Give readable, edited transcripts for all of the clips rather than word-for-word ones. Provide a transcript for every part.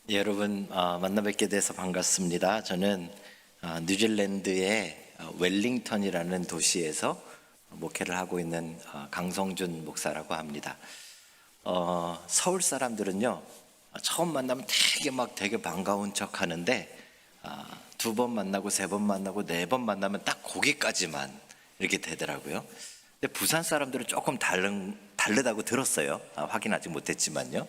예, 여러분 만나 뵙게 돼서 반갑습니다. 저는 뉴질랜드의 웰링턴이라는 도시에서 목회를 하고 있는 강성준 목사라고 합니다. 서울 사람들은요, 처음 만나면 되게 반가운 척 하는데, 두 번 만나고 세 번 만나고 네 번 만나면 딱 거기까지만 이렇게 되더라고요. 근데 부산 사람들은 조금 다르다고 들었어요. 확인 아직 못했지만요.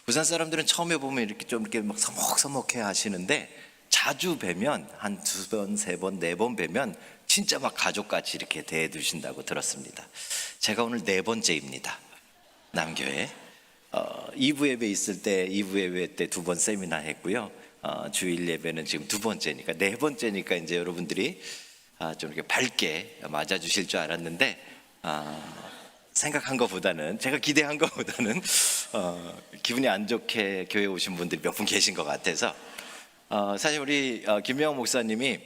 부산 사람들은 처음에 보면 이렇게 막 서먹서먹해 하시는데, 자주 뵈면 한 두 번, 세 번, 네 번 뵈면 진짜 막 가족같이 이렇게 대해 주신다고 들었습니다. 제가 오늘 네 번째입니다. 남교회 2부 예배 있을 때 2부 예배 때 두 번 세미나 했고요. 주일 예배는 지금 두 번째니까 네 번째니까 이제 여러분들이 좀 이렇게 밝게 맞아 주실 줄 알았는데, 생각한 것보다는, 제가 기대한 것보다는 기분이 안 좋게 교회 오신 분들이 몇 분 계신 것 같아서, 사실 우리 김명호 목사님이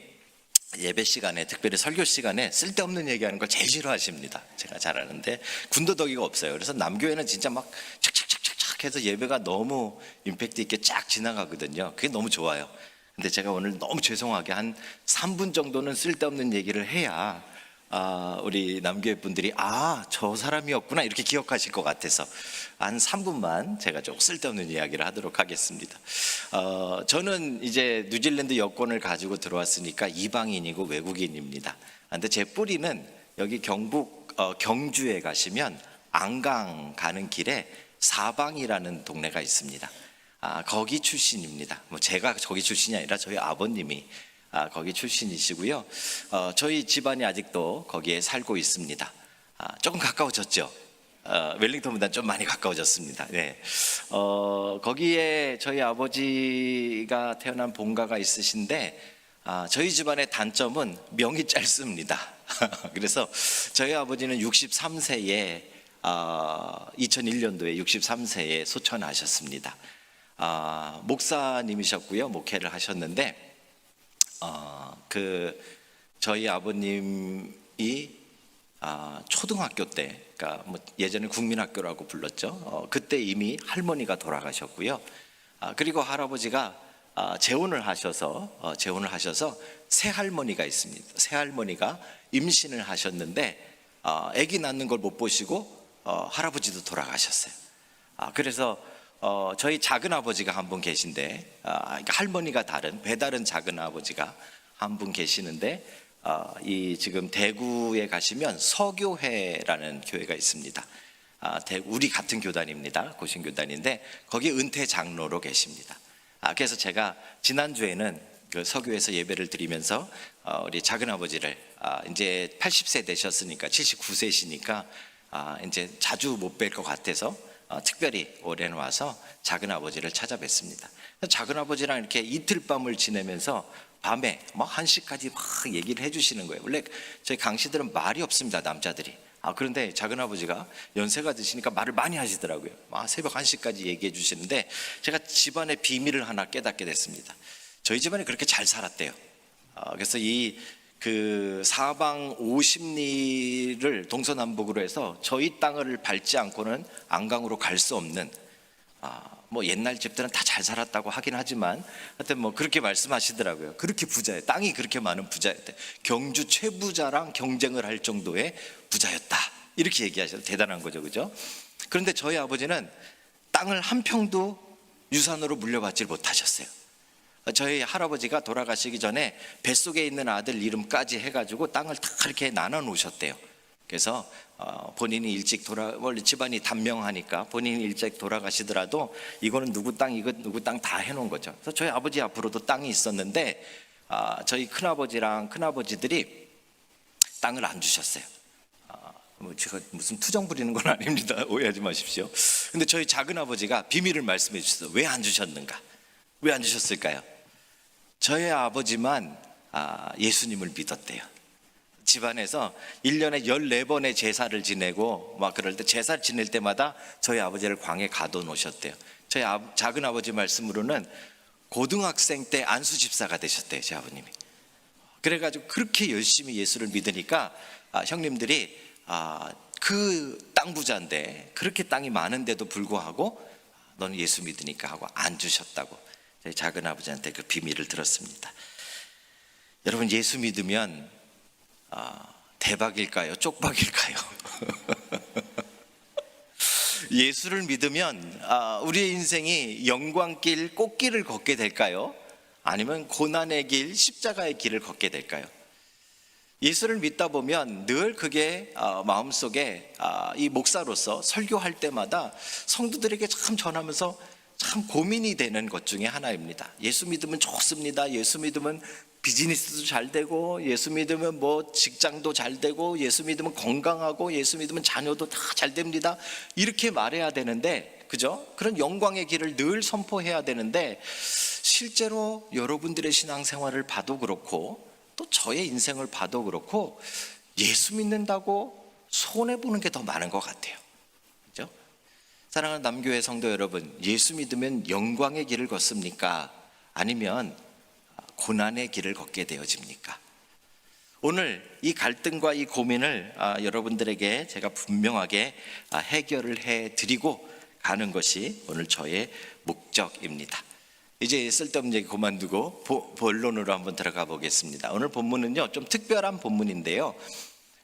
예배 시간에, 특별히 설교 시간에 쓸데없는 얘기하는 걸 제일 싫어하십니다. 제가 잘 아는데 군더더기가 없어요. 그래서 남교회는 진짜 막 착착착착 해서 예배가 너무 임팩트 있게 쫙 지나가거든요. 그게 너무 좋아요. 근데 제가 오늘 너무 죄송하게 한 3분 정도는 쓸데없는 얘기를 해야 우리 남교회 분들이 저 사람이었구나 이렇게 기억하실 것 같아서 한 3분만 제가 좀 쓸데없는 이야기를 하도록 하겠습니다. 저는 이제 뉴질랜드 여권을 가지고 들어왔으니까 이방인이고 외국인입니다. 근데 제 뿌리는 여기 경북 경주에 가시면 안강 가는 길에 사방이라는 동네가 있습니다. 거기 출신입니다. 뭐 제가 거기 출신이 아니라 저희 아버님이 거기 출신이시고요. 저희 집안이 아직도 거기에 살고 있습니다. 조금 가까워졌죠. 웰링턴보다는 좀 많이 가까워졌습니다. 네. 거기에 저희 아버지가 태어난 본가가 있으신데, 저희 집안의 단점은 명이 짧습니다. 그래서 저희 아버지는 63세에 2001년도에 63세에 소천하셨습니다. 목사님이셨고요. 목회를 하셨는데, 저희 아버님이 초등학교 때, 그러니까 뭐 예전에 국민학교라고 불렀죠. 그때 이미 할머니가 돌아가셨고요. 그리고 할아버지가 재혼을 하셔서 새 할머니가 있습니다. 새 할머니가 임신을 하셨는데, 아기 낳는 걸 못 보시고 할아버지도 돌아가셨어요. 그래서 저희 작은 아버지가 한 분 계신데, 할머니가 배다른 작은 아버지가 한 분 계시는데, 이 지금 대구에 가시면 서교회라는 교회가 있습니다. 우리 같은 교단입니다. 고신교단인데 거기 은퇴 장로로 계십니다. 그래서 제가 지난주에는 그 서교에서 예배를 드리면서 우리 작은 아버지를 이제 80세 되셨으니까 79세시니까 이제 자주 못 뵐 것 같아서 특별히 올해는 와서 작은 아버지를 찾아뵙습니다. 작은 아버지랑 이렇게 이틀 밤을 지내면서 밤에 막 1시까지 막 얘기를 해주시는 거예요. 원래 저희 강씨들은 말이 없습니다, 남자들이. 그런데 작은 아버지가 연세가 드시니까 말을 많이 하시더라고요. 새벽 1시까지 얘기해 주시는데, 제가 집안의 비밀을 하나 깨닫게 됐습니다. 저희 집안이 그렇게 잘 살았대요. 그래서 그 사방 50리를 동서남북으로 해서 저희 땅을 밟지 않고는 안강으로 갈 수 없는, 뭐 옛날 집들은 다 잘 살았다고 하긴 하지만 하여튼 뭐 그렇게 말씀하시더라고요. 그렇게 부자예요. 땅이 그렇게 많은 부자였대. 경주 최부자랑 경쟁을 할 정도의 부자였다, 이렇게 얘기하셔서 대단한 거죠, 그죠? 그런데 저희 아버지는 땅을 한 평도 유산으로 물려받지 못하셨어요. 저희 할아버지가 돌아가시기 전에 뱃속에 있는 아들 이름까지 해가지고 땅을 다 이렇게 나눠 놓으셨대요. 그래서 본인이 일찍 원래 집안이 단명하니까 본인이 일찍 돌아가시더라도 이거는 누구 땅, 이거 누구 땅 다 해놓은 거죠. 그래서 저희 아버지 앞으로도 땅이 있었는데, 저희 큰아버지랑 큰아버지들이 땅을 안 주셨어요. 뭐 제가 무슨 투정 부리는 건 아닙니다. 오해하지 마십시오. 근데 저희 작은 아버지가 비밀을 말씀해 주셨어요. 왜 안 주셨는가? 왜 안 주셨을까요? 저희 아버지만 예수님을 믿었대요. 집안에서 1년에 14번의 제사를 지내고 막 그럴 때, 제사 지낼 때마다 저희 아버지를 광에 가둬놓으셨대요. 저희 작은 아버지 말씀으로는 고등학생 때 안수 집사가 되셨대요, 제 아버님이. 그래가지고 그렇게 열심히 예수를 믿으니까 형님들이 그 땅 부자인데, 그렇게 땅이 많은데도 불구하고 너는 예수 믿으니까 하고 안 주셨다고. 저희 작은 아버지한테 그 비밀을 들었습니다. 여러분, 예수 믿으면 대박일까요? 쪽박일까요? 예수를 믿으면 우리의 인생이 영광길, 꽃길을 걷게 될까요? 아니면 고난의 길, 십자가의 길을 걷게 될까요? 예수를 믿다 보면 늘 그게 마음속에 이 목사로서 설교할 때마다 성도들에게 참 전하면서 참 고민이 되는 것 중에 하나입니다. 예수 믿으면 좋습니다. 예수 믿으면 비즈니스도 잘 되고, 예수 믿으면 뭐 직장도 잘 되고, 예수 믿으면 건강하고, 예수 믿으면 자녀도 다 잘 됩니다. 이렇게 말해야 되는데, 그죠? 그런 영광의 길을 늘 선포해야 되는데, 실제로 여러분들의 신앙생활을 봐도 그렇고 또 저의 인생을 봐도 그렇고 예수 믿는다고 손해보는 게 더 많은 것 같아요. 그죠? 사랑하는 남교회 성도 여러분, 예수 믿으면 영광의 길을 걷습니까? 아니면 고난의 길을 걷게 되어집니까? 오늘 이 갈등과 이 고민을 여러분들에게 제가 분명하게 해결을 해드리고 가는 것이 오늘 저의 목적입니다. 이제 쓸데없는 얘기 그만두고 본론으로 한번 들어가 보겠습니다. 오늘 본문은요, 좀 특별한 본문인데요.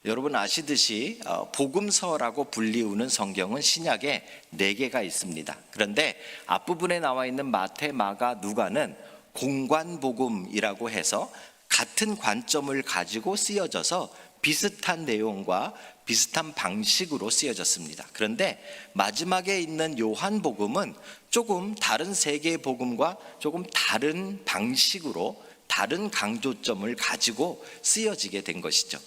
여러분 아시듯이 복음서라고 불리우는 성경은 신약에 4개가 있습니다. 그런데 앞부분에 나와 있는 마태, 마가, 누가는 공관복음이라고 해서 같은 관점을 가지고 쓰여져서 비슷한 내용과 비슷한 방식으로 쓰여졌습니다. 그런데 마지막에 있는 요한복음은 조금 다른 3개의 복음과 조금 다른 방식으로 다른 강조점을 가지고 쓰여지게 된 것이죠.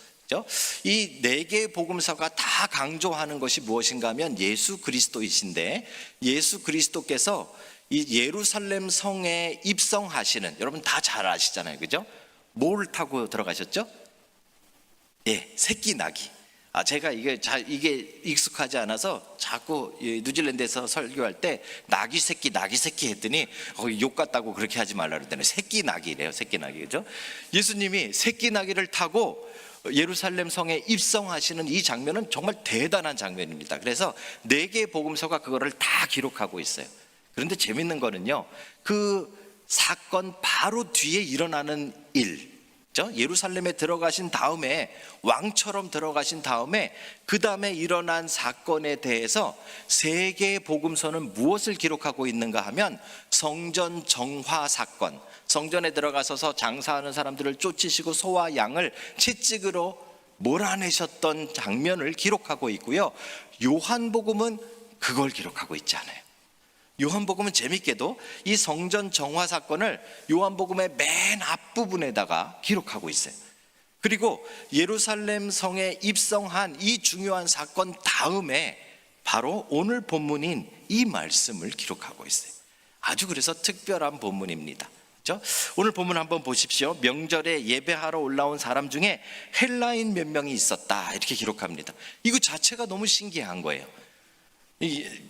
이 4개의 복음서가 다 강조하는 것이 무엇인가 하면 예수 그리스도이신데, 예수 그리스도께서 이 예루살렘 성에 입성하시는, 여러분 다 잘 아시잖아요, 그죠? 뭘 타고 들어가셨죠? 예, 새끼 나귀. 제가 이게 익숙하지 않아서 자꾸 뉴질랜드에서 설교할 때 나귀 새끼 했더니 욕 같다고 그렇게 하지 말라 그랬더니 새끼 나귀래요. 새끼 나귀, 그죠? 예수님이 새끼 나귀를 타고 예루살렘 성에 입성하시는 이 장면은 정말 대단한 장면입니다. 그래서 4개의 복음서가 그거를 다 기록하고 있어요. 그런데 재밌는 거는요, 그 사건 바로 뒤에 일어나는 일, 예루살렘에 들어가신 다음에, 왕처럼 들어가신 다음에 그 다음에 일어난 사건에 대해서 3개의 복음서는 무엇을 기록하고 있는가 하면 성전 정화 사건, 성전에 들어가서서 장사하는 사람들을 쫓으시고 소와 양을 채찍으로 몰아내셨던 장면을 기록하고 있고요. 요한복음은 그걸 기록하고 있지 않아요. 요한복음은 재밌게도 이 성전 정화 사건을 요한복음의 맨 앞부분에다가 기록하고 있어요. 그리고 예루살렘 성에 입성한 이 중요한 사건 다음에 바로 오늘 본문인 이 말씀을 기록하고 있어요. 아주 그래서 특별한 본문입니다. 그렇죠? 오늘 본문 한번 보십시오. 명절에 예배하러 올라온 사람 중에 헬라인 몇 명이 있었다, 이렇게 기록합니다. 이거 자체가 너무 신기한 거예요.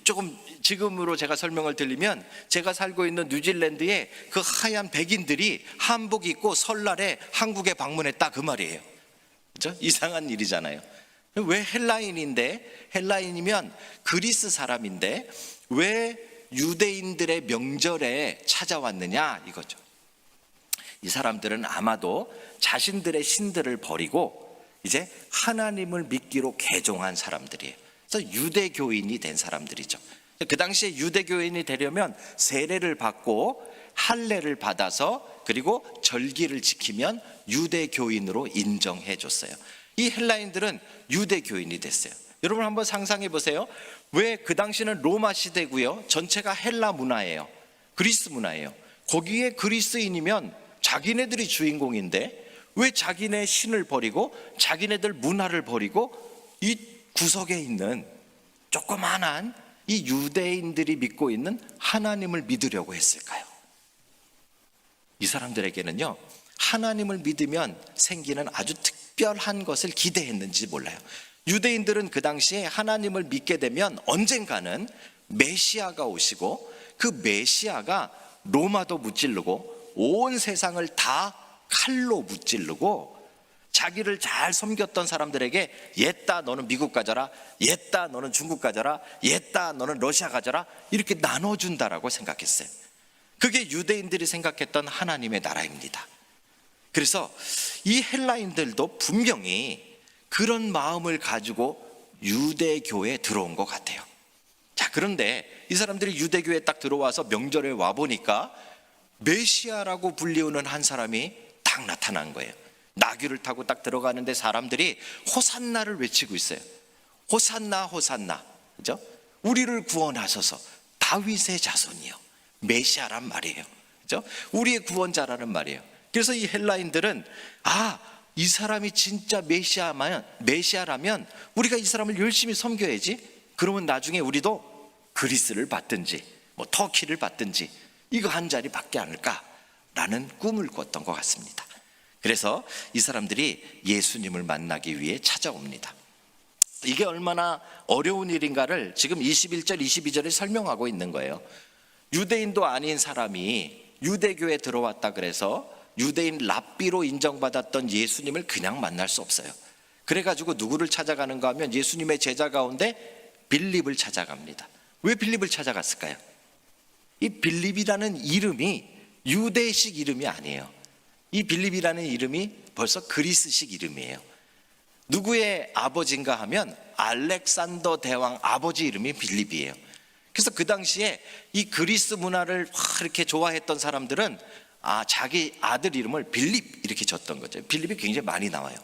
조금 지금으로 제가 설명을 드리면, 제가 살고 있는 뉴질랜드에 그 하얀 백인들이 한복 입고 설날에 한국에 방문했다, 그 말이에요. 그렇죠? 이상한 일이잖아요. 왜 헬라인인데, 헬라인이면 그리스 사람인데 왜 유대인들의 명절에 찾아왔느냐 이거죠. 이 사람들은 아마도 자신들의 신들을 버리고 이제 하나님을 믿기로 개종한 사람들이에요. 그래서 유대교인이 된 사람들이죠. 그 당시에 유대교인이 되려면 세례를 받고 할례를 받아서 그리고 절기를 지키면 유대교인으로 인정해 줬어요. 이 헬라인들은 유대교인이 됐어요. 여러분 한번 상상해 보세요. 왜 그 당시는 로마 시대고요, 전체가 헬라 문화예요. 그리스 문화예요. 거기에 그리스인이면 자기네들이 주인공인데 왜 자기네 신을 버리고 자기네들 문화를 버리고 이 구석에 있는 조그만한 이 유대인들이 믿고 있는 하나님을 믿으려고 했을까요? 이 사람들에게는요, 하나님을 믿으면 생기는 아주 특별한 것을 기대했는지 몰라요. 유대인들은 그 당시에 하나님을 믿게 되면 언젠가는 메시아가 오시고 그 메시아가 로마도 무찌르고 온 세상을 다 칼로 무찌르고 자기를 잘 섬겼던 사람들에게 옛다 너는 미국 가져라, 옛다 너는 중국 가져라, 옛다 너는 러시아 가져라, 이렇게 나눠준다라고 생각했어요. 그게 유대인들이 생각했던 하나님의 나라입니다. 그래서 이 헬라인들도 분명히 그런 마음을 가지고 유대교에 들어온 것 같아요. 자, 그런데 이 사람들이 유대교에 딱 들어와서 명절에 와보니까 메시아라고 불리우는 한 사람이 딱 나타난 거예요. 나귀를 타고 딱 들어가는데 사람들이 호산나를 외치고 있어요. 호산나 호산나, 그죠? 우리를 구원하소서, 다윗의 자손이요, 메시아란 말이에요. 그죠? 우리의 구원자라는 말이에요. 그래서 이 헬라인들은 이 사람이 진짜 메시아라면 우리가 이 사람을 열심히 섬겨야지. 그러면 나중에 우리도 그리스를 받든지 터키를 받든지 이거 한 자리 받지 않을까라는 꿈을 꿨던 것 같습니다. 그래서 이 사람들이 예수님을 만나기 위해 찾아옵니다. 이게 얼마나 어려운 일인가를 지금 21절 22절에 설명하고 있는 거예요. 유대인도 아닌 사람이 유대교에 들어왔다 그래서 유대인 랍비로 인정받았던 예수님을 그냥 만날 수 없어요. 그래가지고 누구를 찾아가는가 하면 예수님의 제자 가운데 빌립을 찾아갑니다. 왜 빌립을 찾아갔을까요? 이 빌립이라는 이름이 유대식 이름이 아니에요. 이 빌립이라는 이름이 벌써 그리스식 이름이에요. 누구의 아버지인가 하면 알렉산더 대왕 아버지 이름이 빌립이에요. 그래서 그 당시에 이 그리스 문화를 이렇게 좋아했던 사람들은 자기 아들 이름을 빌립 이렇게 줬던 거죠. 빌립이 굉장히 많이 나와요.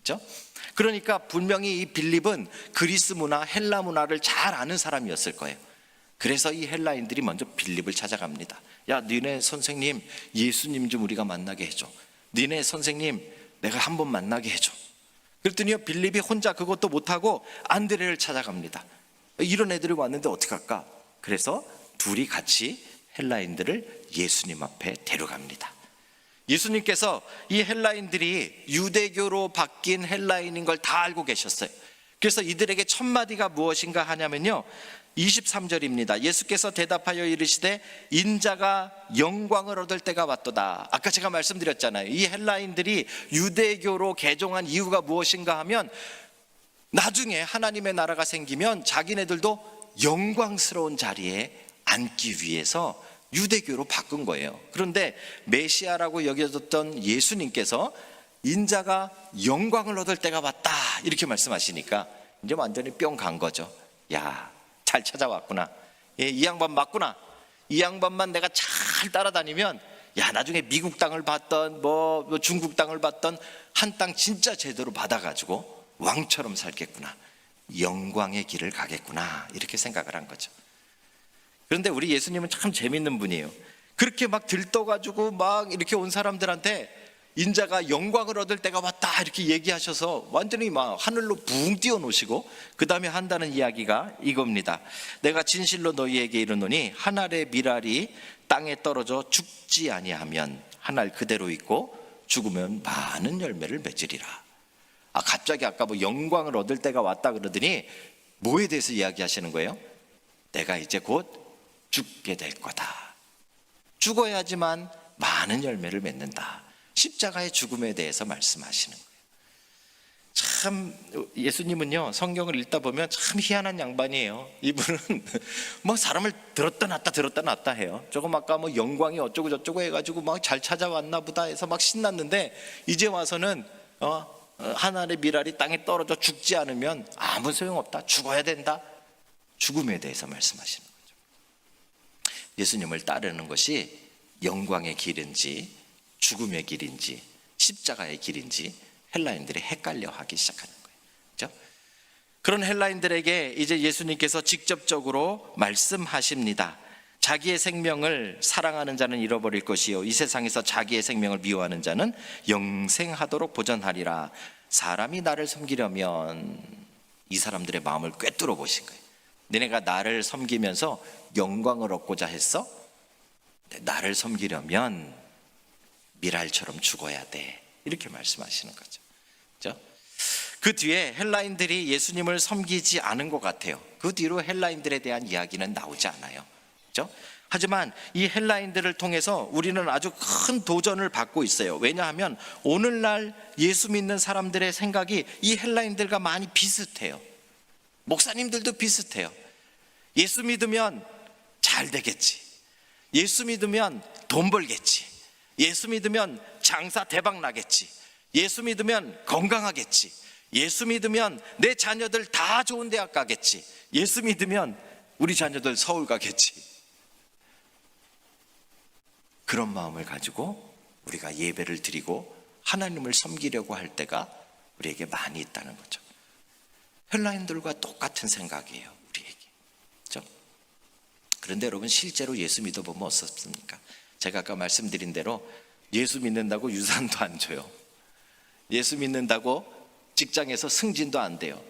그렇죠? 그러니까 분명히 이 빌립은 그리스 문화, 헬라 문화를 잘 아는 사람이었을 거예요. 그래서 이 헬라인들이 먼저 빌립을 찾아갑니다. 야, 니네 선생님 예수님 좀 우리가 만나게 해줘. 니네 선생님 내가 한번 만나게 해줘. 그랬더니 빌립이 혼자 그것도 못하고 안드레를 찾아갑니다. 이런 애들이 왔는데 어떡할까? 그래서 둘이 같이 헬라인들을 예수님 앞에 데려갑니다. 예수님께서 이 헬라인들이 유대교로 바뀐 헬라인인 걸 다 알고 계셨어요. 그래서 이들에게 첫 마디가 무엇인가 하냐면요, 23절입니다. 예수께서 대답하여 이르시되 인자가 영광을 얻을 때가 왔도다. 아까 제가 말씀드렸잖아요. 이 헬라인들이 유대교로 개종한 이유가 무엇인가 하면 나중에 하나님의 나라가 생기면 자기네들도 영광스러운 자리에 앉기 위해서 유대교로 바꾼 거예요. 그런데 메시아라고 여겨졌던 예수님께서 인자가 영광을 얻을 때가 왔다 이렇게 말씀하시니까 이제 완전히 뿅 간 거죠. 야, 잘 찾아왔구나. 이 양반 맞구나. 이 양반만 내가 잘 따라다니면 나중에 미국 땅을 받던 중국 땅을 받던 한 땅 진짜 제대로 받아가지고 왕처럼 살겠구나. 영광의 길을 가겠구나. 이렇게 생각을 한 거죠. 그런데 우리 예수님은 참 재밌는 분이에요. 그렇게 막 들떠가지고 막 이렇게 온 사람들한테 인자가 영광을 얻을 때가 왔다 이렇게 얘기하셔서 완전히 막 하늘로 붕 띄워놓으시고 그 다음에 한다는 이야기가 이겁니다. 내가 진실로 너희에게 이르노니 한 알의 밀알이 땅에 떨어져 죽지 아니하면 한 알 그대로 있고 죽으면 많은 열매를 맺으리라. 갑자기 아까 영광을 얻을 때가 왔다 그러더니 뭐에 대해서 이야기하시는 거예요? 내가 이제 곧 죽게 될 거다. 죽어야지만 많은 열매를 맺는다. 십자가의 죽음에 대해서 말씀하시는 거예요. 참 예수님은요, 성경을 읽다 보면 참 희한한 양반이에요. 이분은 사람을 들었다 놨다 해요. 조금 아까 영광이 어쩌고 저쩌고 해가지고 막 잘 찾아왔나 보다 해서 막 신났는데 이제 와서는 한 알의 밀알이 땅에 떨어져 죽지 않으면 아무 소용없다. 죽어야 된다. 죽음에 대해서 말씀하시는 거죠. 예수님을 따르는 것이 영광의 길인지 죽음의 길인지 십자가의 길인지 헬라인들이 헷갈려 하기 시작하는 거예요. 그렇죠? 그런 헬라인들에게 이제 예수님께서 직접적으로 말씀하십니다. 자기의 생명을 사랑하는 자는 잃어버릴 것이요 이 세상에서 자기의 생명을 미워하는 자는 영생하도록 보전하리라. 사람이 나를 섬기려면 이 사람들의 마음을 꿰뚫어 보신 거예요. 너네가 나를 섬기면서 영광을 얻고자 했어? 나를 섬기려면 밀알처럼 죽어야 돼. 이렇게 말씀하시는 거죠. 그렇죠? 그 뒤에 헬라인들이 예수님을 섬기지 않은 것 같아요. 그 뒤로 헬라인들에 대한 이야기는 나오지 않아요. 그렇죠? 하지만 이 헬라인들을 통해서 우리는 아주 큰 도전을 받고 있어요. 왜냐하면 오늘날 예수 믿는 사람들의 생각이 이 헬라인들과 많이 비슷해요. 목사님들도 비슷해요. 예수 믿으면 잘 되겠지. 예수 믿으면 돈 벌겠지. 예수 믿으면 장사 대박 나겠지. 예수 믿으면 건강하겠지. 예수 믿으면 내 자녀들 다 좋은 대학 가겠지. 예수 믿으면 우리 자녀들 서울 가겠지. 그런 마음을 가지고 우리가 예배를 드리고 하나님을 섬기려고 할 때가 우리에게 많이 있다는 거죠. 헬라인들과 똑같은 생각이에요, 우리에게. 그렇죠? 그런데 여러분, 실제로 예수 믿어보면 어떻습니까? 제가 아까 말씀드린 대로 예수 믿는다고 유산도 안 줘요. 예수 믿는다고 직장에서 승진도 안 돼요.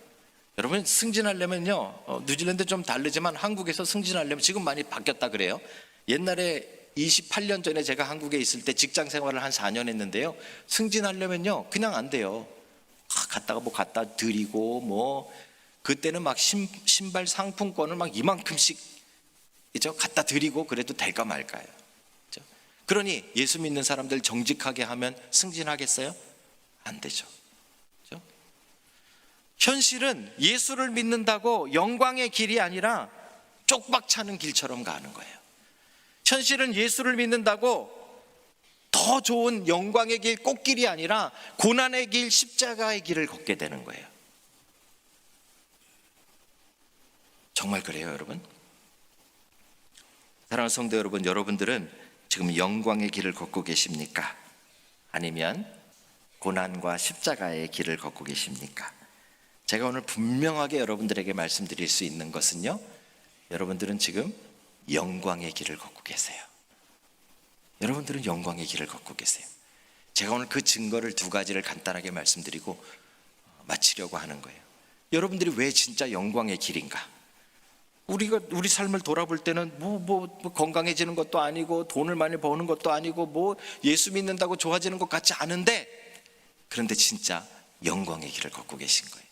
여러분, 승진하려면요, 뉴질랜드 좀 다르지만 한국에서 승진하려면 지금 많이 바뀌었다 그래요. 옛날에 28년 전에 제가 한국에 있을 때 직장 생활을 한 4년 했는데요, 승진하려면요 그냥 안 돼요. 갔다가 뭐 갖다 드리고, 뭐 그때는 막 신발 상품권을 막 이만큼씩 갖다 드리고 그래도 될까 말까요. 그렇죠? 그러니 예수 믿는 사람들 정직하게 하면 승진하겠어요? 안 되죠. 그렇죠? 현실은 예수를 믿는다고 영광의 길이 아니라 쪽박 차는 길처럼 가는 거예요. 현실은 예수를 믿는다고 더 좋은 영광의 길, 꽃길이 아니라 고난의 길, 십자가의 길을 걷게 되는 거예요. 정말 그래요, 여러분? 사랑하는 성도 여러분, 여러분들은 지금 영광의 길을 걷고 계십니까? 아니면 고난과 십자가의 길을 걷고 계십니까? 제가 오늘 분명하게 여러분들에게 말씀드릴 수 있는 것은요, 여러분들은 지금 영광의 길을 걷고 계세요. 여러분들은 영광의 길을 걷고 계세요. 제가 오늘 그 증거를 두 가지를 간단하게 말씀드리고 마치려고 하는 거예요. 여러분들이 왜 진짜 영광의 길인가? 우리 삶을 돌아볼 때는 뭐 건강해지는 것도 아니고 돈을 많이 버는 것도 아니고 뭐 예수 믿는다고 좋아지는 것 같지 않은데, 그런데 진짜 영광의 길을 걷고 계신 거예요.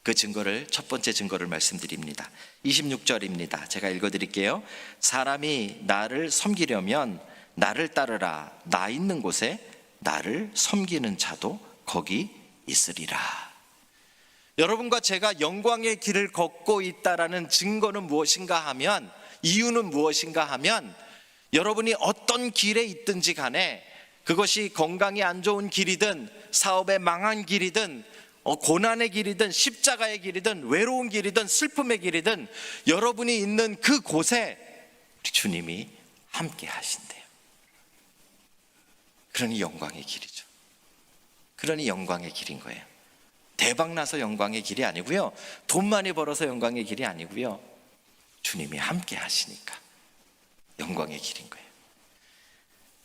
그 증거를, 첫 번째 증거를 말씀드립니다. 26절입니다. 제가 읽어드릴게요. 사람이 나를 섬기려면 나를 따르라. 나 있는 곳에 나를 섬기는 자도 거기 있으리라. 여러분과 제가 영광의 길을 걷고 있다라는 증거는 무엇인가 하면, 이유는 무엇인가 하면, 여러분이 어떤 길에 있든지 간에 그것이 건강이 안 좋은 길이든 사업에 망한 길이든 고난의 길이든 십자가의 길이든 외로운 길이든 슬픔의 길이든 여러분이 있는 그 곳에 우리 주님이 함께 하신대요. 그러니 영광의 길이죠. 그러니 영광의 길인 거예요. 대박나서 영광의 길이 아니고요, 돈 많이 벌어서 영광의 길이 아니고요, 주님이 함께 하시니까 영광의 길인 거예요.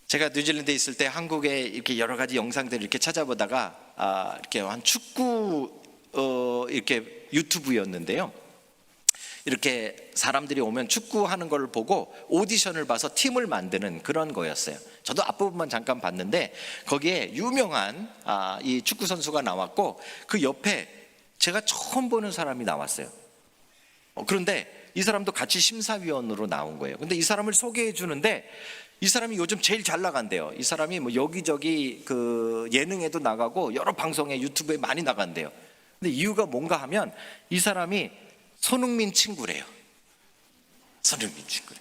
제가 뉴질랜드에 있을 때 한국에 이렇게 여러 가지 영상들을 이렇게 찾아보다가 이렇게 한 축구 이렇게 유튜브였는데요, 이렇게 사람들이 오면 축구하는 걸 보고 오디션을 봐서 팀을 만드는 그런 거였어요. 저도 앞부분만 잠깐 봤는데 거기에 유명한 이 축구 선수가 나왔고 그 옆에 제가 처음 보는 사람이 나왔어요. 그런데 이 사람도 같이 심사위원으로 나온 거예요. 근데 이 사람을 소개해 주는데 이 사람이 요즘 제일 잘 나간대요. 이 사람이 뭐 여기저기 그 예능에도 나가고 여러 방송에, 유튜브에 많이 나간대요. 근데 이유가 뭔가 하면 이 사람이 손흥민 친구래요. 손흥민 친구래.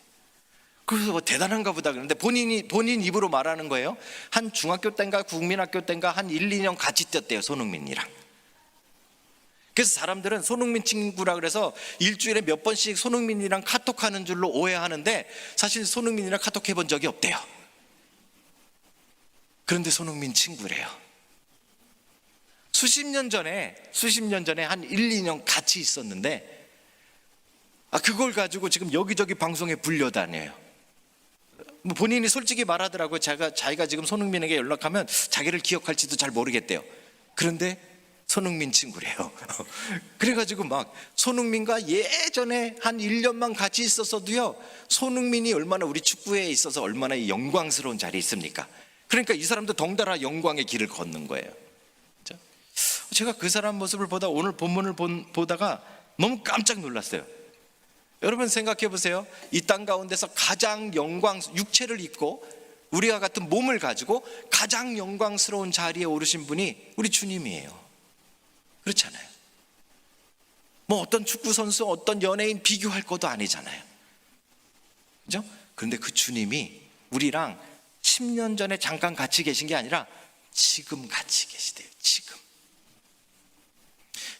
그래서 뭐 대단한가 보다 그러는데 본인 입으로 말하는 거예요. 한 중학교 때인가 국민학교 때인가 한 1, 2년 같이 뛰었대요, 손흥민이랑. 그래서 사람들은 손흥민 친구라 그래서 일주일에 몇 번씩 손흥민이랑 카톡하는 줄로 오해하는데 사실 손흥민이랑 카톡 해본 적이 없대요. 그런데 손흥민 친구래요. 수십 년 전에 한 1, 2년 같이 있었는데 그걸 가지고 지금 여기저기 방송에 불려다녀요. 뭐 본인이 솔직히 말하더라고요. 자기가 지금 손흥민에게 연락하면 자기를 기억할지도 잘 모르겠대요. 그런데 손흥민 친구래요. 그래가지고 막 손흥민과 예전에 한 1년만 같이 있었어도요, 손흥민이 얼마나 우리 축구에 있어서 얼마나 영광스러운 자리에 있습니까? 그러니까 이 사람도 덩달아 영광의 길을 걷는 거예요. 제가 그 사람 모습을 보다 오늘 본문을 보다가 너무 깜짝 놀랐어요. 여러분 생각해 보세요. 이 땅 가운데서 가장 육체를 입고 우리와 같은 몸을 가지고 가장 영광스러운 자리에 오르신 분이 우리 주님이에요. 그렇잖아요. 뭐 어떤 축구 선수, 어떤 연예인 비교할 것도 아니잖아요. 그죠? 그런데 그 주님이 우리랑 10년 전에 잠깐 같이 계신 게 아니라 지금 같이 계시대요.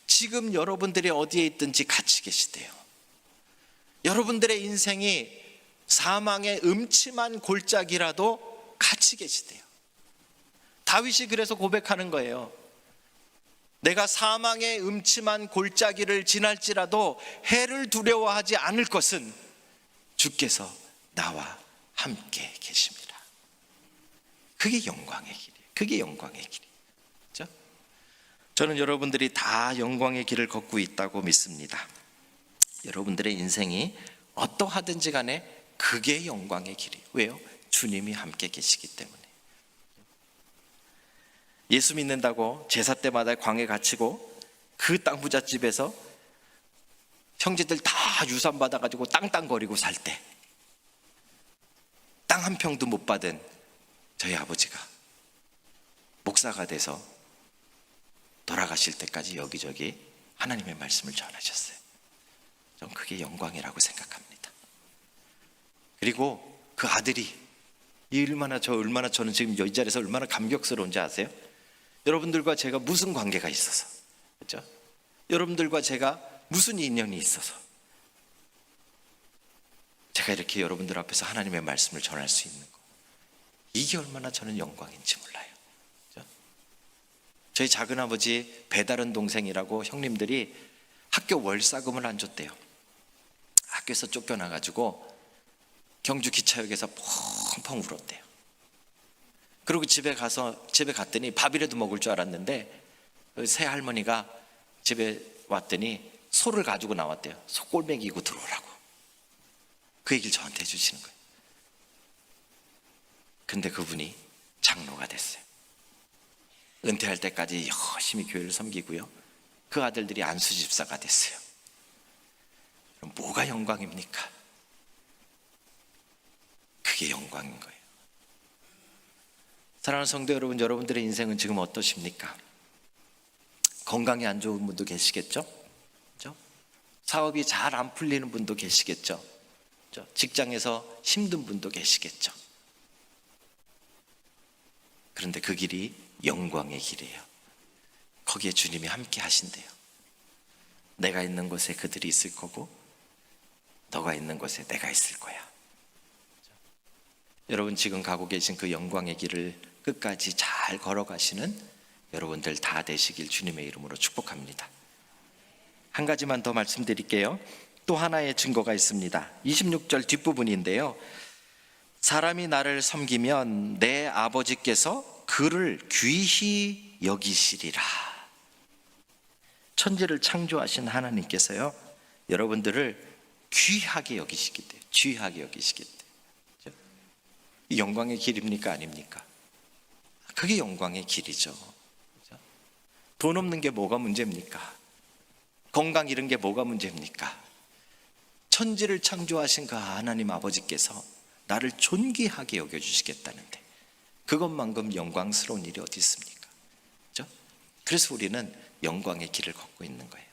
지금 여러분들이 어디에 있든지 같이 계시대요. 여러분들의 인생이 사망의 음침한 골짜기라도 같이 계시대요. 다윗이 그래서 고백하는 거예요. 내가 사망의 음침한 골짜기를 지날지라도 해를 두려워하지 않을 것은 주께서 나와 함께 계십니다. 그게 영광의 길이에요. 그게 영광의 길이에요. 그렇죠? 저는 여러분들이 다 영광의 길을 걷고 있다고 믿습니다. 여러분들의 인생이 어떠하든지 간에 그게 영광의 길이에요. 왜요? 주님이 함께 계시기 때문에. 예수 믿는다고 제사 때마다 광에 갇히고 그 땅 부잣집에서 형제들 다 유산 받아가지고 땅땅거리고 살 때 땅 한 평도 못 받은 저희 아버지가 목사가 돼서 돌아가실 때까지 여기저기 하나님의 말씀을 전하셨어요. 전 그게 영광이라고 생각합니다. 그리고 그 아들이 얼마나 저는 지금 이 자리에서 얼마나 감격스러운지 아세요? 여러분들과 제가 무슨 관계가 있어서, 그렇죠? 여러분들과 제가 무슨 인연이 있어서 제가 이렇게 여러분들 앞에서 하나님의 말씀을 전할 수 있는 거, 이게 얼마나 저는 영광인지 몰라요. 그렇죠? 저희 작은아버지 배다른 동생이라고 형님들이 학교 월사금을 안 줬대요. 학교에서 쫓겨나가지고 경주 기차역에서 펑펑 울었대요. 그리고 집에 갔더니 밥이라도 먹을 줄 알았는데 그 새 할머니가 집에 왔더니 소를 가지고 나왔대요. 소 꼴먹이고 들어오라고. 그 얘기를 저한테 해주시는 거예요. 근데 그분이 장로가 됐어요. 은퇴할 때까지 열심히 교회를 섬기고요. 그 아들들이 안수집사가 됐어요. 그럼 뭐가 영광입니까? 그게 영광인 거예요. 사랑하는 성도 여러분, 여러분들의 인생은 지금 어떠십니까? 건강이 안 좋은 분도 계시겠죠? 그렇죠? 사업이 잘 안 풀리는 분도 계시겠죠? 그렇죠? 직장에서 힘든 분도 계시겠죠? 그런데 그 길이 영광의 길이에요. 거기에 주님이 함께 하신대요. 내가 있는 곳에 그들이 있을 거고 너가 있는 곳에 내가 있을 거야. 여러분 지금 가고 계신 그 영광의 길을 끝까지 잘 걸어가시는 여러분들 다 되시길 주님의 이름으로 축복합니다. 한 가지만 더 말씀드릴게요. 또 하나의 증거가 있습니다. 26절 뒷부분인데요. 사람이 나를 섬기면 내 아버지께서 그를 귀히 여기시리라. 천지를 창조하신 하나님께서요, 여러분들을 귀하게 여기시기 때문에, 귀하게 여기시기 때문에. 이 영광의 길입니까? 아닙니까? 그게 영광의 길이죠. 돈 없는 게 뭐가 문제입니까? 건강 잃은 게 뭐가 문제입니까? 천지를 창조하신 그 하나님 아버지께서 나를 존귀하게 여겨주시겠다는데 그것만큼 영광스러운 일이 어디 있습니까? 그렇죠? 그래서 우리는 영광의 길을 걷고 있는 거예요.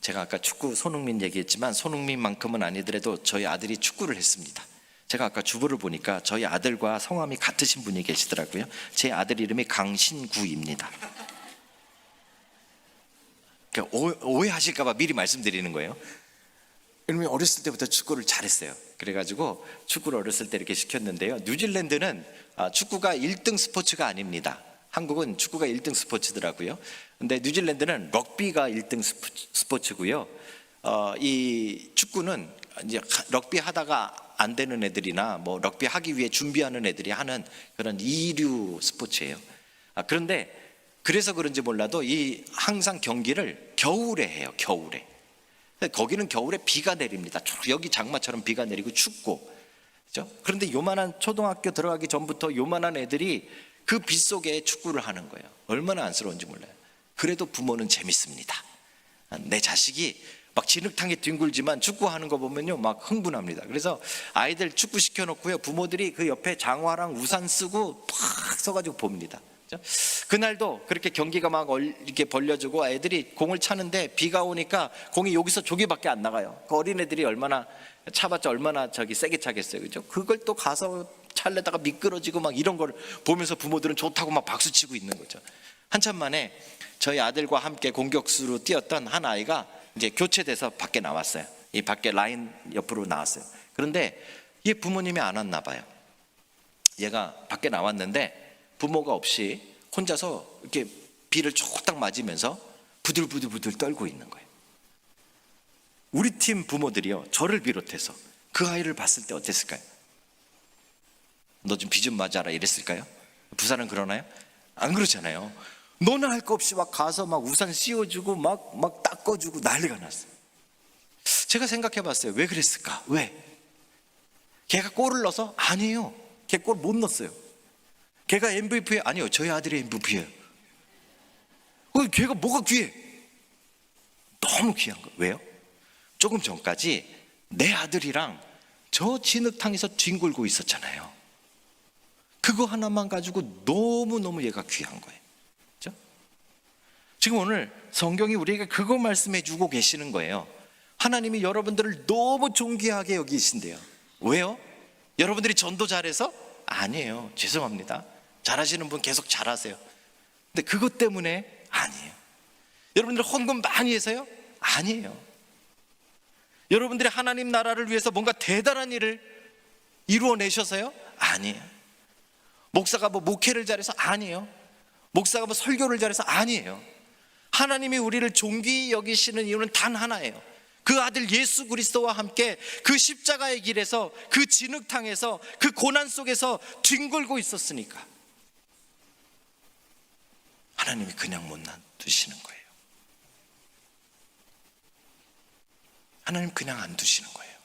제가 아까 축구 손흥민 얘기했지만 손흥민만큼은 아니더라도 저희 아들이 축구를 했습니다. 제가 아까 주부를 보니까 저희 아들과 성함이 같으신 분이 계시더라고요. 제 아들 이름이 강신구입니다. 그러니까 오해하실까 봐 미리 말씀드리는 거예요. 이놈이 어렸을 때부터 축구를 잘했어요. 그래가지고 축구를 어렸을 때 이렇게 시켰는데요. 뉴질랜드는 축구가 1등 스포츠가 아닙니다. 한국은 축구가 1등 스포츠더라고요. 근데 뉴질랜드는 럭비가 1등 스포츠고요. 이 축구는 이제 럭비 하다가 안 되는 애들이나 뭐 럭비 하기 위해 준비하는 애들이 하는 그런 2류 스포츠예요. 그런데 그래서 그런지 몰라도 이 항상 경기를 겨울에 해요. 겨울에. 거기는 겨울에 비가 내립니다. 여기 장마처럼 비가 내리고 춥고, 그렇죠? 그런데 요만한 초등학교 들어가기 전부터 요만한 애들이 그 비 속에 축구를 하는 거예요. 얼마나 안쓰러운지 몰라요. 그래도 부모는 재밌습니다. 내 자식이 막 진흙탕에 뒹굴지만 축구하는 거 보면요 막 흥분합니다. 그래서 아이들 축구 시켜놓고요, 부모들이 그 옆에 장화랑 우산 쓰고 팍 서가지고 봅니다. 그날도 그렇게 경기가 막 이렇게 벌려지고 애들이 공을 차는데 비가 오니까 공이 여기서 저기밖에 안 나가요. 그 어린애들이 얼마나 차봤자 얼마나 세게 차겠어요, 그죠? 그걸 또 가서 찰려다가 미끄러지고 막 이런 걸 보면서 부모들은 좋다고 막 박수치고 있는 거죠. 한참 만에 저희 아들과 함께 공격수로 뛰었던 한 아이가 이제 교체돼서 밖에 나왔어요. 이 밖에 라인 옆으로 나왔어요. 그런데 얘 부모님이 안 왔나 봐요. 얘가 밖에 나왔는데 부모가 없이 혼자서 이렇게 비를 촉딱 맞으면서 부들부들 떨고 있는 거예요. 우리 팀 부모들이요, 저를 비롯해서 그 아이를 봤을 때 어땠을까요? 너 좀 비 좀 맞아라 이랬을까요? 부산은 그러나요? 안 그러잖아요. 너는 할 거 없이 막 가서 막 우산 씌워주고 막 닦아주고 난리가 났어요. 제가 생각해 봤어요. 왜 그랬을까? 왜? 걔가 골을 넣어서? 아니에요. 걔 골 못 넣었어요. 걔가 MVP예요? 아니요, 저희 아들이 MVP예요. 걔가 뭐가 귀해? 너무 귀한 거예요. 왜요? 조금 전까지 내 아들이랑 저 진흙탕에서 뒹굴고 있었잖아요. 그거 하나만 가지고 너무너무 얘가 귀한 거예요. 그렇죠? 지금 오늘 성경이 우리에게 그거 말씀해 주고 계시는 거예요. 하나님이 여러분들을 너무 존귀하게 여기신대요. 왜요? 여러분들이 전도 잘해서? 아니에요. 죄송합니다. 잘하시는 분 계속 잘하세요. 근데 그것 때문에 아니에요. 여러분들 헌금 많이 해서요? 아니에요. 여러분들이 하나님 나라를 위해서 뭔가 대단한 일을 이루어내셔서요? 아니에요. 목사가 뭐 목회를 잘해서? 아니에요. 목사가 뭐 설교를 잘해서? 아니에요. 하나님이 우리를 존귀히 여기시는 이유는 단 하나예요. 그 아들 예수 그리스도와 함께 그 십자가의 길에서, 그 진흙탕에서, 그 고난 속에서 뒹굴고 있었으니까 하나님이 그냥 못 놔두시는 거예요. 하나님 그냥 안 두시는 거예요.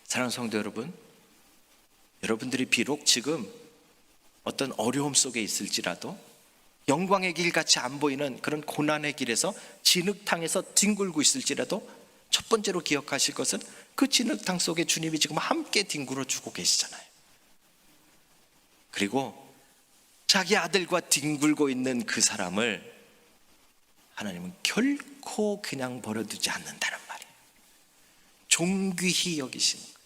사랑하는 성도 여러분, 여러분들이 비록 지금 어떤 어려움 속에 있을지라도, 영광의 길 같이 안 보이는 그런 고난의 길에서 진흙탕에서 뒹굴고 있을지라도, 첫 번째로 기억하실 것은 그 진흙탕 속에 주님이 지금 함께 뒹굴어 주고 계시잖아요. 그리고 자기 아들과 뒹굴고 있는 그 사람을 하나님은 결코 그냥 버려두지 않는다는 말이에요. 존귀히 여기시는 거예요.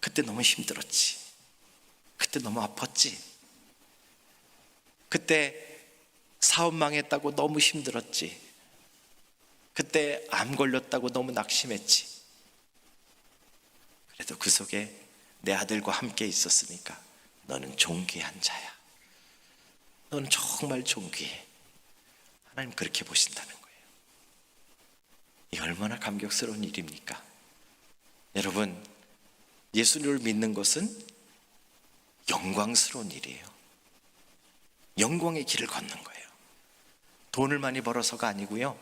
그때 너무 힘들었지. 그때 너무 아팠지. 그때 사업 망했다고 너무 힘들었지. 그때 암 걸렸다고 너무 낙심했지. 그래도 그 속에 내 아들과 함께 있었으니까 너는 존귀한 자야. 너는 정말 존귀해. 하나님 그렇게 보신다는 거예요. 이 얼마나 감격스러운 일입니까? 여러분, 예수님을 믿는 것은 영광스러운 일이에요. 영광의 길을 걷는 거예요. 돈을 많이 벌어서가 아니고요,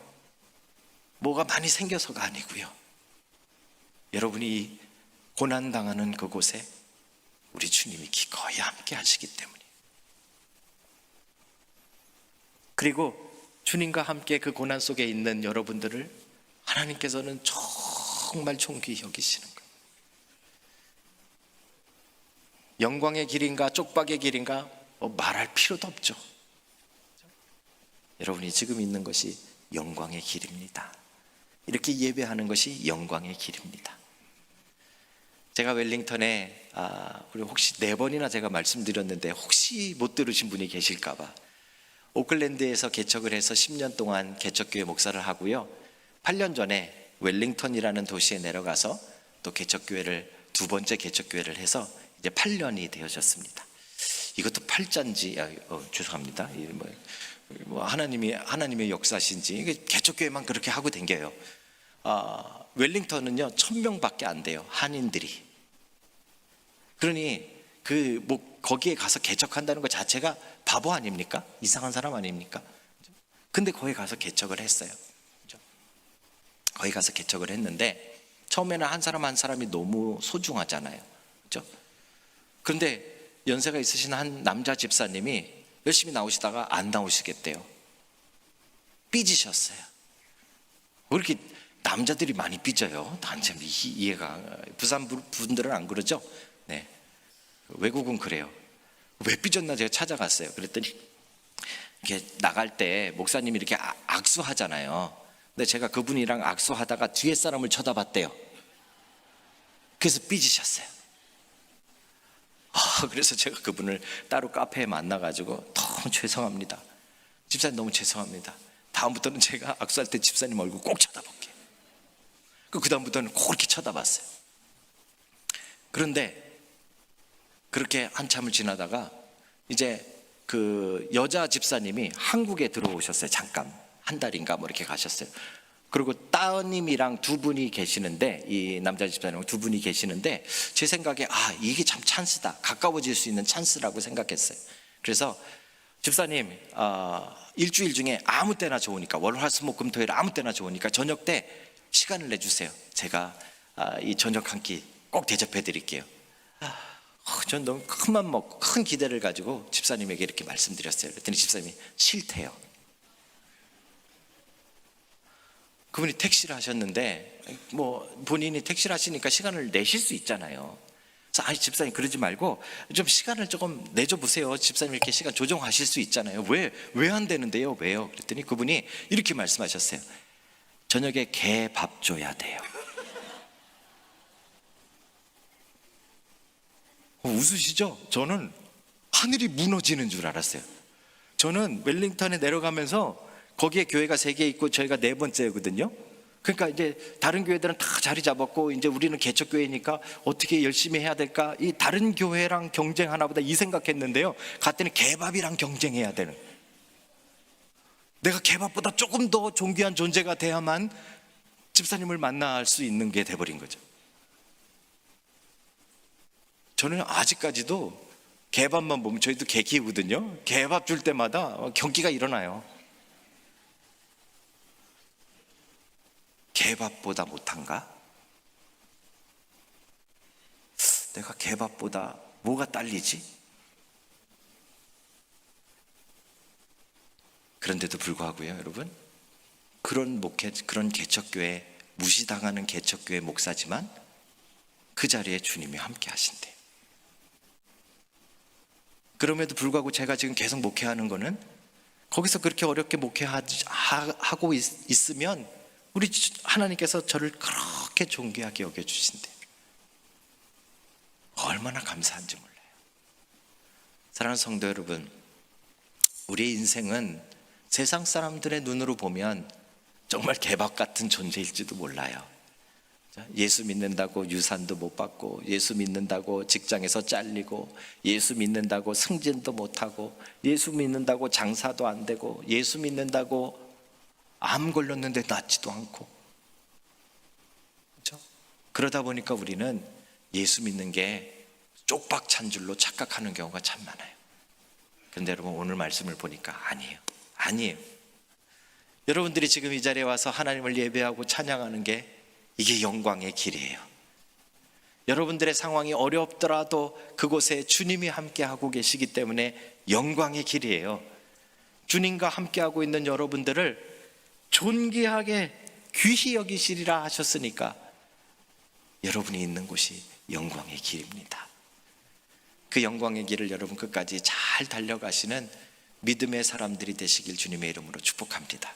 뭐가 많이 생겨서가 아니고요, 여러분이 고난당하는 그곳에 우리 주님이 기꺼이 함께 하시기 때문이에요. 그리고 주님과 함께 그 고난 속에 있는 여러분들을 하나님께서는 정말 존귀히 여기시는 거예요. 영광의 길인가 쪽박의 길인가 말할 필요도 없죠. 여러분이 지금 있는 것이 영광의 길입니다. 이렇게 예배하는 것이 영광의 길입니다. 제가 웰링턴에 그리고 혹시 4번이나 제가 말씀드렸는데 혹시 못 들으신 분이 계실까 봐, 오클랜드에서 개척을 해서 10년 동안 개척교회 목사를 하고요, 8년 전에 웰링턴이라는 도시에 내려가서 또 개척교회를, 2번째 개척교회를 해서 이제 8년이 되어졌습니다. 이것도 팔자인지 죄송합니다. 뭐 하나님의 역사신지, 이게 개척교회만 그렇게 하고 댕겨요. 웰링턴은요 1000명밖에 안 돼요, 한인들이. 그러니 거기에 가서 개척한다는 것 자체가 바보 아닙니까? 이상한 사람 아닙니까? 근데 거기 가서 개척을 했어요. 거기 가서 개척을 했는데 처음에는 한 사람 한 사람이 너무 소중하잖아요, 그렇죠? 그런데 연세가 있으신 한 남자 집사님이 열심히 나오시다가 안 나오시겠대요. 삐지셨어요. 왜 이렇게 남자들이 많이 삐져요? 난 참 이해가. 부산 분들은 안 그러죠? 네, 외국은 그래요. 왜 삐졌나 제가 찾아갔어요. 그랬더니 이렇게 나갈 때 목사님이 이렇게 악수하잖아요. 근데 제가 그분이랑 악수하다가 뒤에 사람을 쳐다봤대요. 그래서 삐지셨어요. 그래서 제가 그분을 따로 카페에 만나가지고 너무 죄송합니다. 집사님 너무 죄송합니다. 다음부터는 제가 악수할 때 집사님 얼굴 꼭 쳐다볼게요. 그 다음부터는 꼭 이렇게 쳐다봤어요. 그런데 그렇게 한참을 지나다가 이제 그 여자 집사님이 한국에 들어오셨어요. 잠깐 한 달인가 뭐 이렇게 가셨어요. 그리고 따님이랑 두 분이 계시는데, 이 남자 집사님하고 두 분이 계시는데, 제 생각에 이게 참 찬스다, 가까워질 수 있는 찬스라고 생각했어요. 그래서 집사님 일주일 중에 아무 때나 좋으니까, 월화수목금토일 아무 때나 좋으니까 저녁 때 시간을 내주세요. 제가 이 저녁 한 끼 꼭 대접해 드릴게요. 전 너무 큰 맘 먹고 큰 기대를 가지고 집사님에게 이렇게 말씀드렸어요. 그랬더니 집사님이 싫대요. 그분이 택시를 하셨는데 뭐 본인이 택시를 하시니까 시간을 내실 수 있잖아요. 그래서 집사님 그러지 말고 좀 시간을 조금 내줘 보세요. 집사님 이렇게 시간 조정하실 수 있잖아요. 왜 안 되는데요? 왜요? 그랬더니 그분이 이렇게 말씀하셨어요. 저녁에 개 밥 줘야 돼요. 웃으시죠? 저는 하늘이 무너지는 줄 알았어요. 저는 웰링턴에 내려가면서 거기에 교회가 3개 있고 저희가 4번째거든요. 그러니까 이제 다른 교회들은 다 자리 잡았고 이제 우리는 개척교회니까 어떻게 열심히 해야 될까? 이 다른 교회랑 경쟁하나 보다 이 생각했는데요. 갔더니 개밥이랑 경쟁해야 되는, 내가 개밥보다 조금 더 존귀한 존재가 돼야만 집사님을 만날 수 있는 게 돼버린 거죠. 저는 아직까지도 개밥만 보면, 저희도 개 키우거든요. 개밥 줄 때마다 경기가 일어나요. 개밥보다 못한가? 내가 개밥보다 뭐가 딸리지? 그런데도 불구하고요, 여러분, 그런 개척교회, 무시당하는 개척교회 목사지만 그 자리에 주님이 함께 하신대요. 그럼에도 불구하고 제가 지금 계속 목회하는 거는, 거기서 그렇게 어렵게 목회하고 있으면 우리 하나님께서 저를 그렇게 존귀하게 여겨주신대요. 얼마나 감사한지 몰라요. 사랑하는 성도 여러분, 우리의 인생은 세상 사람들의 눈으로 보면 정말 개밥 같은 존재일지도 몰라요. 예수 믿는다고 유산도 못 받고, 예수 믿는다고 직장에서 잘리고, 예수 믿는다고 승진도 못하고, 예수 믿는다고 장사도 안 되고, 예수 믿는다고 암 걸렸는데 낫지도 않고, 그렇죠? 그러다 보니까 우리는 예수 믿는 게 쪽박찬 줄로 착각하는 경우가 참 많아요. 그런데 여러분, 오늘 말씀을 보니까 아니에요. 여러분들이 지금 이 자리에 와서 하나님을 예배하고 찬양하는 게, 이게 영광의 길이에요. 여러분들의 상황이 어렵더라도 그곳에 주님이 함께하고 계시기 때문에 영광의 길이에요. 주님과 함께하고 있는 여러분들을 존귀하게 귀히 여기시리라 하셨으니까 여러분이 있는 곳이 영광의 길입니다. 그 영광의 길을 여러분 끝까지 잘 달려가시는 믿음의 사람들이 되시길 주님의 이름으로 축복합니다.